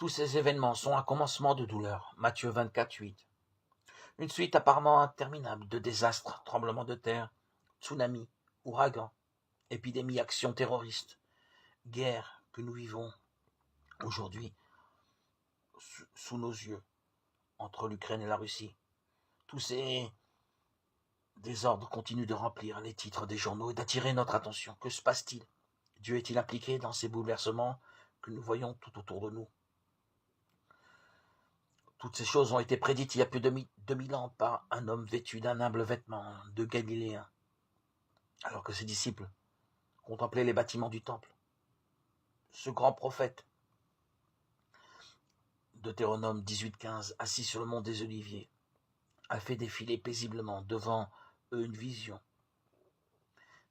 Tous ces événements sont un commencement de douleur. Matthieu 24, 8. Une suite apparemment interminable de désastres, tremblements de terre, tsunamis, ouragans, épidémies, actions terroristes, guerres que nous vivons aujourd'hui sous nos yeux entre l'Ukraine et la Russie. Tous ces désordres continuent de remplir les titres des journaux et d'attirer notre attention. Que se passe-t-il? Dieu est-il impliqué dans ces bouleversements que nous voyons tout autour de nous? Toutes ces choses ont été prédites il y a plus de 2000 ans par un homme vêtu d'un humble vêtement de Galiléen, alors que ses disciples contemplaient les bâtiments du temple. Ce grand prophète, Deutéronome 18:15, assis sur le mont des Oliviers, a fait défiler paisiblement devant eux une vision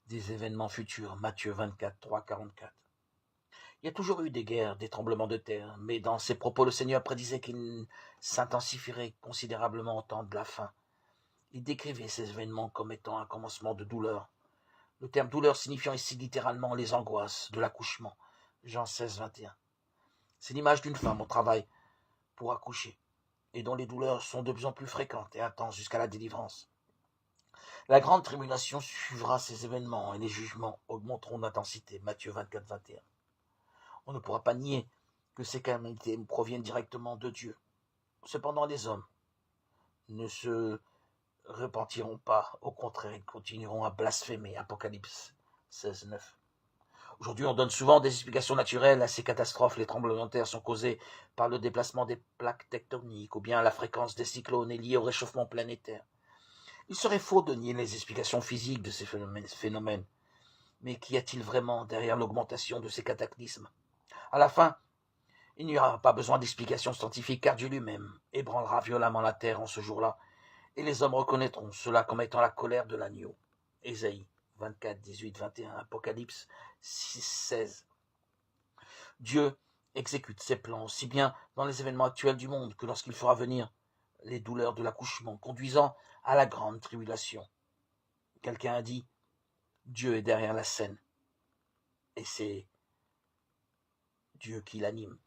des événements futurs, Matthieu 24, 3, 44. Il y a toujours eu des guerres, des tremblements de terre, mais dans ses propos, le Seigneur prédisait qu'ils s'intensifieraient considérablement au temps de la fin. Il décrivait ces événements comme étant un commencement de douleur. Le terme douleur signifiant ici littéralement les angoisses de l'accouchement. Jean 16, 21. C'est l'image d'une femme au travail pour accoucher et dont les douleurs sont de plus en plus fréquentes et intenses jusqu'à la délivrance. La grande tribulation suivra ces événements et les jugements augmenteront d'intensité. Matthieu 24, 21. On ne pourra pas nier que ces calamités proviennent directement de Dieu. Cependant, les hommes ne se repentiront pas. Au contraire, ils continueront à blasphémer. Apocalypse 16, 9. Aujourd'hui, on donne souvent des explications naturelles à ces catastrophes. Les tremblements de terre sont causés par le déplacement des plaques tectoniques ou bien la fréquence des cyclones est liée au réchauffement planétaire. Il serait faux de nier les explications physiques de ces phénomènes. Mais qu'y a-t-il vraiment derrière l'augmentation de ces cataclysmes? À la fin, il n'y aura pas besoin d'explications scientifiques car Dieu lui-même ébranlera violemment la terre en ce jour-là et les hommes reconnaîtront cela comme étant la colère de l'agneau. Ésaïe 24, 18, 21, Apocalypse 6, 16. Dieu exécute ses plans aussi bien dans les événements actuels du monde que lorsqu'il fera venir les douleurs de l'accouchement, conduisant à la grande tribulation. Quelqu'un a dit, Dieu est derrière la scène, et c'est Dieu qui l'anime.